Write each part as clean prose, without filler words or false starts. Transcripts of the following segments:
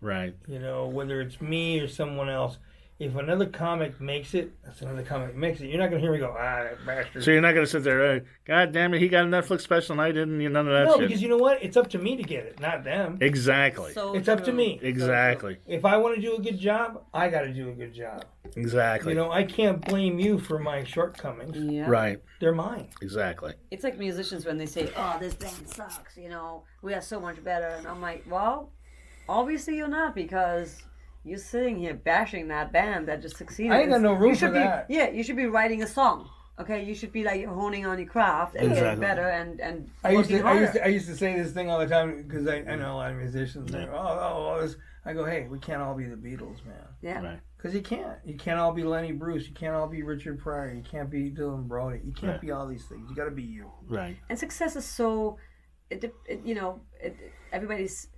Right. You know, whether it's me or someone else. If another comic makes it, that's another comic makes it. You're not going to hear me go, that bastard. So you're not going to sit there, God damn it, he got a Netflix special and I didn't, none of that no, shit. because you know what? It's up to me to get it, not them. Exactly. So it's up to me. Exactly. If I want to do a good job, I got to do a good job. Exactly. You know, I can't blame you for my shortcomings. Yeah. Right. They're mine. Exactly. It's like musicians when they say, "Oh, this band sucks," we are so much better, and I'm like, well, obviously you're not, because you're sitting here bashing that band that just succeeded. I ain't got no room for that. Yeah, you should be writing a song. Okay, you should be like honing on your craft and getting better and I used harder. to say this thing all the time because I know a lot of musicians. Yeah. I go, hey, we can't all be the Beatles, man. Yeah. Right. Because you can't. You can't all be Lenny Bruce. You can't all be Richard Pryor. You can't be Dylan Brody. You can't be all these things. You got to be you. Right. And success is so, everybody's.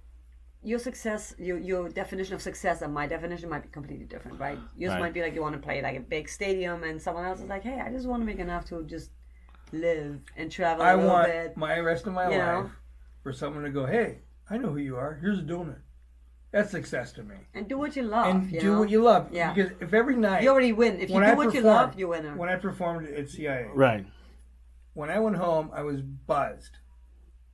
Your success, your definition of success and my definition might be completely different, right? Yours might be like you want to play like a big stadium, and someone else is like, hey, I just want to make enough to just live and travel a little bit. I want my rest of my life for someone to go, hey, I know who you are. Here's a donut. That's success to me. And do what you love. And do what you love. Yeah. Because if every night... You already win. If you do what you love, you win. When I performed at CIA. Right. When I went home, I was buzzed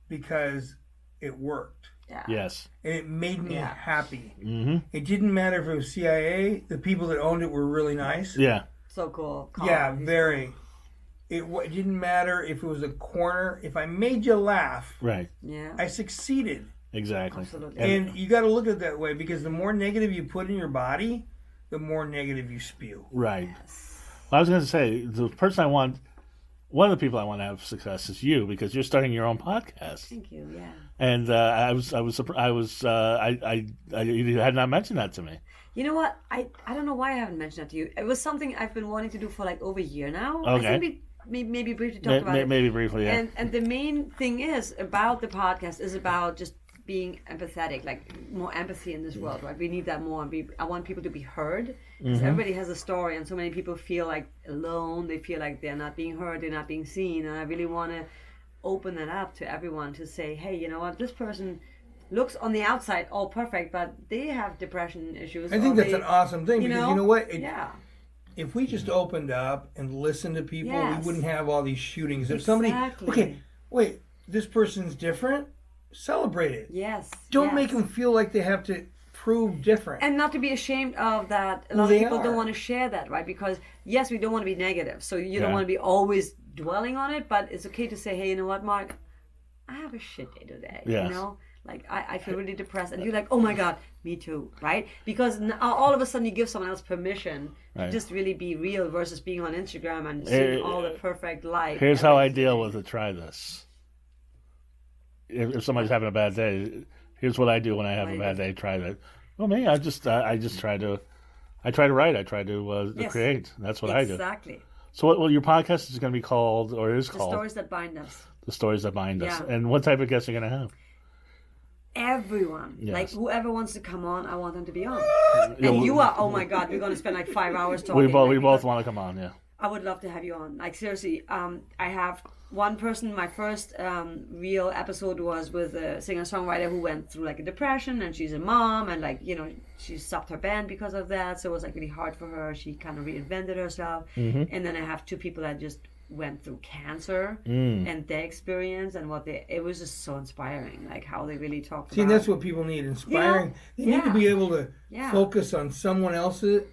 because it worked. Yeah. Yes. And it made me happy. Mm-hmm. It didn't matter if it was CIA. The people that owned it were really nice. Yeah. So cool. Yeah, very. It didn't matter if it was a corner. If I made you laugh, right. Yeah, I succeeded. Exactly. Absolutely. And you got to look at it that way, because the more negative you put in your body, the more negative you spew. Right. Well, I was going to say, the person I want, one of the people I want to have success is you, because you're starting your own podcast. Thank you. Yeah. And you had not mentioned that to me. You know what? I don't know why I haven't mentioned that to you. It was something I've been wanting to do for like over a year now. Okay. I think maybe briefly talk about it. Maybe briefly, yeah. And the main thing is about the podcast is about just being empathetic, like more empathy in this world, right? We need that more. I want people to be heard, because everybody has a story, and so many people feel like alone. They feel like they're not being heard, they're not being seen, and I really want to open that up to everyone to say, hey, you know what? This person looks on the outside all perfect, but they have depression issues. I think that's an awesome thing, because you know what? If we just opened up and listened to people, we wouldn't have all these shootings. If somebody, okay, wait, this person's different, celebrate it. Yes. Don't make them feel like they have to prove different. And not to be ashamed of that. A lot of people don't want to share that, right? Because, yes, we don't want to be negative. So you don't want to be always dwelling on it, but it's okay to say, hey, you know what, Mark? I have a shit day today. Yes. You know? Like, I feel really depressed. And you're like, oh my God, me too, right? Because all of a sudden you give someone else permission to just really be real versus being on Instagram and seeing all the perfect life. Here's how I deal with it. Try this. If somebody's having a bad day, here's what I do when I have a bad day. Try that. Well, me, I just try to write. I try to create. That's what I do. Exactly. So your podcast is going to be called, or is called? The Stories That Bind Us. The Stories That Bind Us. And what type of guests are you going to have? Everyone. Yes. Like, whoever wants to come on, I want them to be on. And you are, oh my God, we're going to spend like 5 hours talking. We both want to come on, yeah. I would love to have you on. Like, seriously, I have one person, my first real episode was with a singer-songwriter who went through like a depression, and she's a mom, and like, you know, she stopped her band because of that. So it was like really hard for her. She kind of reinvented herself. And then I have two people that just went through cancer and their experience and it was just so inspiring, like how they really talked about. See, that's what people need, inspiring. They need to be able to focus on someone else's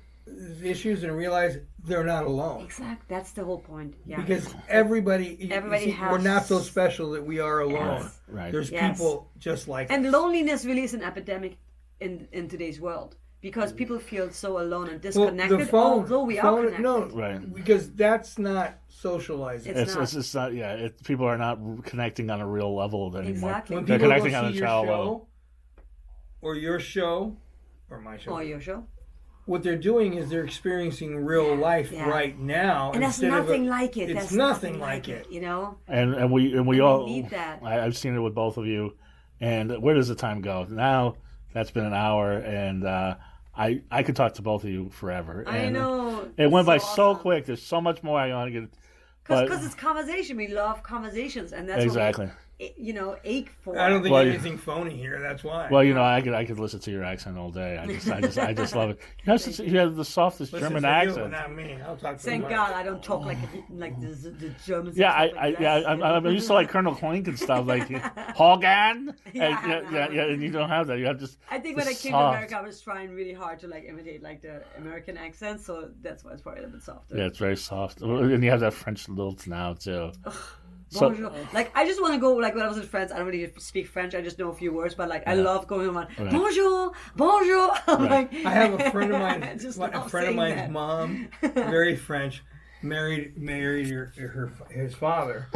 issues and realize they're not alone. Exactly, that's the whole point. Yeah, because everybody has. We're not so special that we are alone. Yes. Right. There's people just like us. And us. loneliness really is an epidemic in today's world. Because people feel so alone and disconnected, although we are connected. No, right. Because that's not socializing. It's not. Yeah, people are not connecting on a real level anymore. Exactly. When they're people connecting go on a see your child show, level. or your show, or my show, or your show. What they're doing is they're experiencing real life right now, and that's nothing like it. It's nothing like it, you know. And we all need that. I've seen it with both of you, and where does the time go? Now that's been an hour, and I could talk to both of you forever. I know. It went by so quick. There's so much more I want to get. Because it's conversation. We love conversations, and that's exactly. ache for. I don't think anything phony here. That's why. Well, I could listen to your accent all day. I just love it. You have the softest German accent. Not me. I'll talk to Thank God I don't talk like the Germans. Yeah, I'm used to like Colonel Clink and stuff like Hogan. And you don't have that. You have just. I think when I came to America, I was trying really hard to like imitate like the American accent, so that's why it's probably a bit softer. Yeah, it's very soft, and you have that French lilt now too. Bonjour. Like I just want to go like when I was in France. I don't really speak French. I just know a few words, but like I love going on. Bonjour, bonjour. Right. I have a friend of mine. A friend of mine's mom, very French, married his father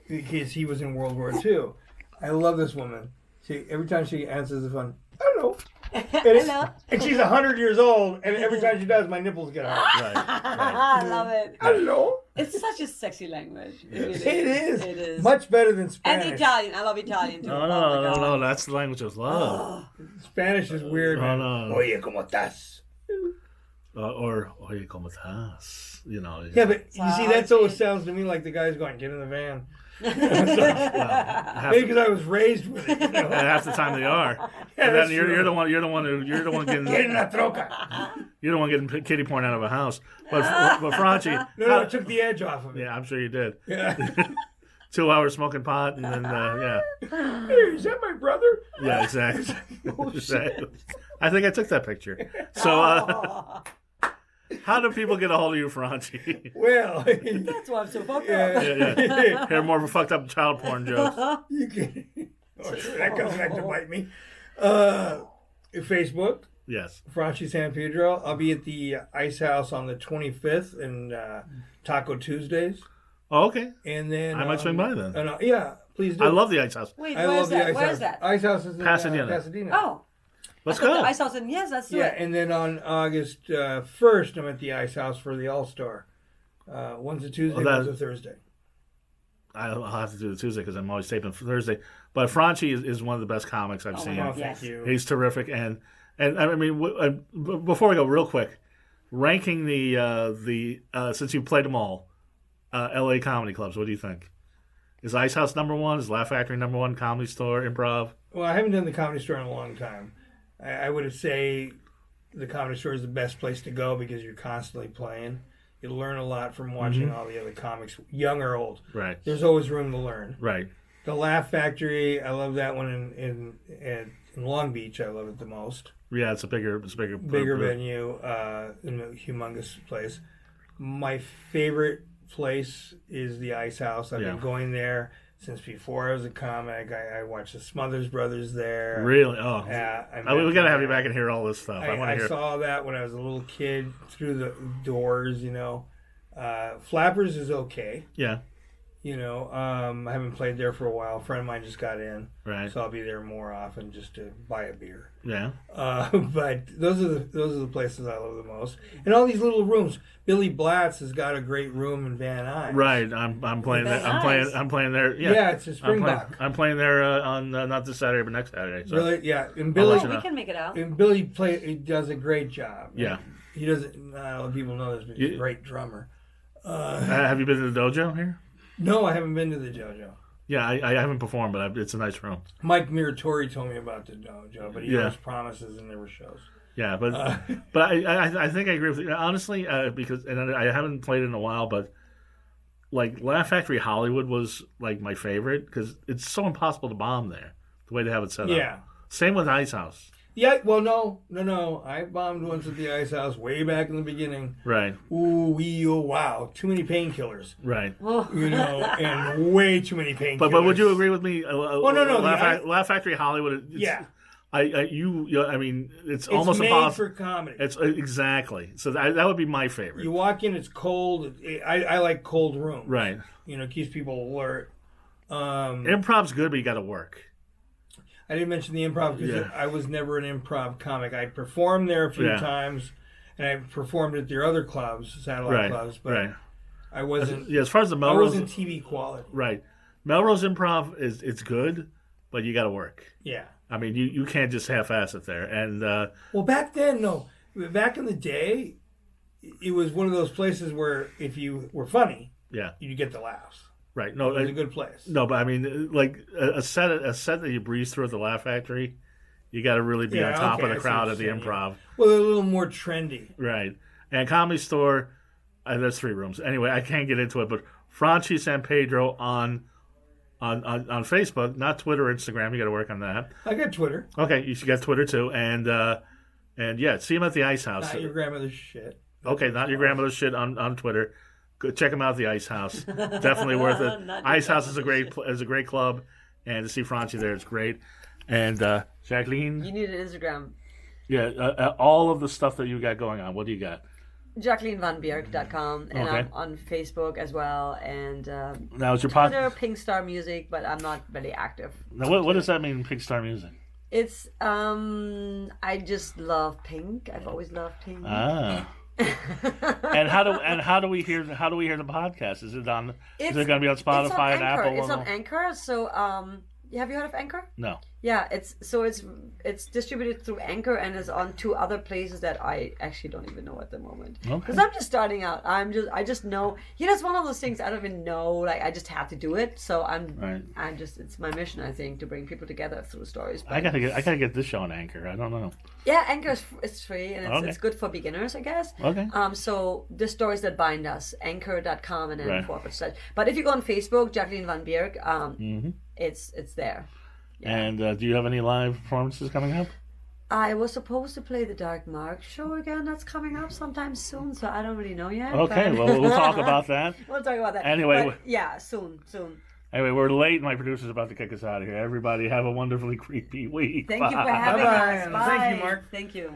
because he was in World War II. I love this woman. Every time she answers the phone, hello. And she's 100 years old, and every time she does, my nipples get hard. Right. I love it. Hello. It's such a sexy language. It is. Much better than Spanish. And Italian. I love Italian too. No. That's the language of love. Spanish is weird, man. Oye, ¿cómo estás? Or oye, ¿cómo estás? Yeah, but you see, that's always sounds to me like the guy's going, get in the van. Maybe because I was raised with it. And half the time they are. Yeah, then you're the one getting get in la troca. You're the one getting kitty porn out of a house. But Franchie, no, it took the edge off of it. Yeah, I'm sure you did. Yeah. 2 hours smoking pot, and then Hey, is that my brother? Yeah, exactly. Exactly. I think I took that picture. So. How do people get a hold of you, Franchie? Well, that's why I'm so fucked up. Yeah. Hear more of a fucked up child porn jokes. That comes back to bite me. Facebook. Yes. Franchie San Pedro. I'll be at the Ice House on the 25th and Taco Tuesdays. Oh, okay. And then I might swing by then. Yeah, please do. I love the Ice House. Wait, where's that? Where's that? Ice House is in Pasadena. Oh. Let's go. The Ice House, and yes, that's it. And then on August 1st, I'm at the Ice House for the All-Star. One's a Tuesday, one's a Thursday. I'll have to do the Tuesday because I'm always taping for Thursday. But Franchie is one of the best comics I've seen. Thank you. He's terrific. And I mean, before we go, real quick, ranking the since you played them all, LA comedy clubs, what do you think? Is Ice House number one? Is Laugh Factory number one? Comedy Store, Improv? Well, I haven't done the Comedy Store in a long time. I would say the Comedy Store is the best place to go because you're constantly playing. You learn a lot from watching all the other comics, young or old. Right. There's always room to learn. Right. The Laugh Factory, I love that one in Long Beach. I love it the most. Yeah, it's a bigger venue, in a humongous place. My favorite place is the Ice House. I've been going there since before I was a comic. I watched the Smothers Brothers there. Really? Oh. We got to have you back and hear all this stuff. I saw that when I was a little kid through the doors, Flappers is okay. Yeah. I haven't played there for a while. A friend of mine just got in. Right. So I'll be there more often just to buy a beer. Yeah. But those are the places I love the most. And all these little rooms. Billy Blatz has got a great room in Van Nuys. Right. I'm playing there. I'm playing there. Yeah. Yeah, it's a Springbok. I'm playing there on not this Saturday but next Saturday. So. Really? Yeah. And Billy, we can make it out. And Billy he does a great job. Yeah. He doesn't. Not a lot of people know this, but he's a great drummer. Have you been to the dojo here? No, I haven't been to the dojo. Yeah, I haven't performed, but it's a nice room. Mike Miratori told me about the dojo, but he always promises and never shows. Yeah, but I think I agree with you honestly because I haven't played it in a while, but like Laugh Factory Hollywood was like my favorite because it's so impossible to bomb there the way they have it set up. Yeah. Same with Ice House. Yeah, well, no. I bombed once at the Ice House way back in the beginning. Right. Ooh, wee, oh, wow. Too many painkillers. Right. And way too many painkillers. But would you agree with me? No. Laugh Factory Hollywood. Yeah. I mean, it's almost made impossible for comedy. It's exactly. So that would be my favorite. You walk in, it's cold. I like cold rooms. Right. It keeps people alert. Improv's good, but you got to work. I didn't mention the Improv because I was never an improv comic. I performed there a few times, and I performed at their other clubs, satellite clubs, but I wasn't. As far as the Melrose, I wasn't TV quality. Right, Melrose Improv it's good, but you got to work. Yeah, I mean you can't just half-ass it there. And well, back then, back in the day, it was one of those places where if you were funny, you get the laughs. Right. No, It's a good place. No, but I mean, like a set that you breeze through at the Laugh Factory, you got to really be on top of the crowd at the Improv. Yeah. Well, they're a little more trendy. Right. And Comedy Store, there's 3 rooms. Anyway, I can't get into it, but Franchie San Pedro on Facebook, not Twitter or Instagram. You got to work on that. I got Twitter. Okay, you should get Twitter too, and yeah, see him at the Ice House. Not your grandmother's shit. Okay, not your grandmother's shit on Twitter. Go check him out at the Ice House. Definitely worth it. Ice House is a great club, and to see Franchi there, it's great. And Jacqueline, You need an Instagram. Yeah, all of the stuff that you got going on. What do you got? JacquelineVanBierk.com, and Okay. I'm on Facebook as well, and Now, is your Twitter, Pink Star Music, but I'm not really active. Now, what does that mean, Pink Star Music? It's I just love Pink. I've always loved Pink. Ah. And how do we hear the podcast? Is it on? Is it going to be on Spotify it's on and Anchor. Apple? It's on Anchor. So have you heard of Anchor? No. Yeah, it's distributed through Anchor and is on 2 other places that I actually don't even know at the moment. Okay. Because I'm just starting out. I just know. It's one of those things I don't even know. Like I just have to do it. So it's my mission, I think, to bring people together through stories. But I gotta get this show on Anchor. I don't know. yeah, Anchor is free and Okay. it's good for beginners, I guess. Okay. So the stories that bind us, Anchor.com and then Right. / But if you go on Facebook, Jacqueline Van Bierk, it's there. Yeah. And do you have any live performances coming up? I was supposed to play the Dark Mark show again. That's coming up sometime soon, so I don't really know yet. Okay, but... well, we'll talk about that. We'll talk about that. Anyway, but, yeah, soon. Anyway, we're late. My producer's about to kick us out of here. Everybody have a wonderfully creepy week. Thank you for having us. Bye. Thank you, Mark. Thank you.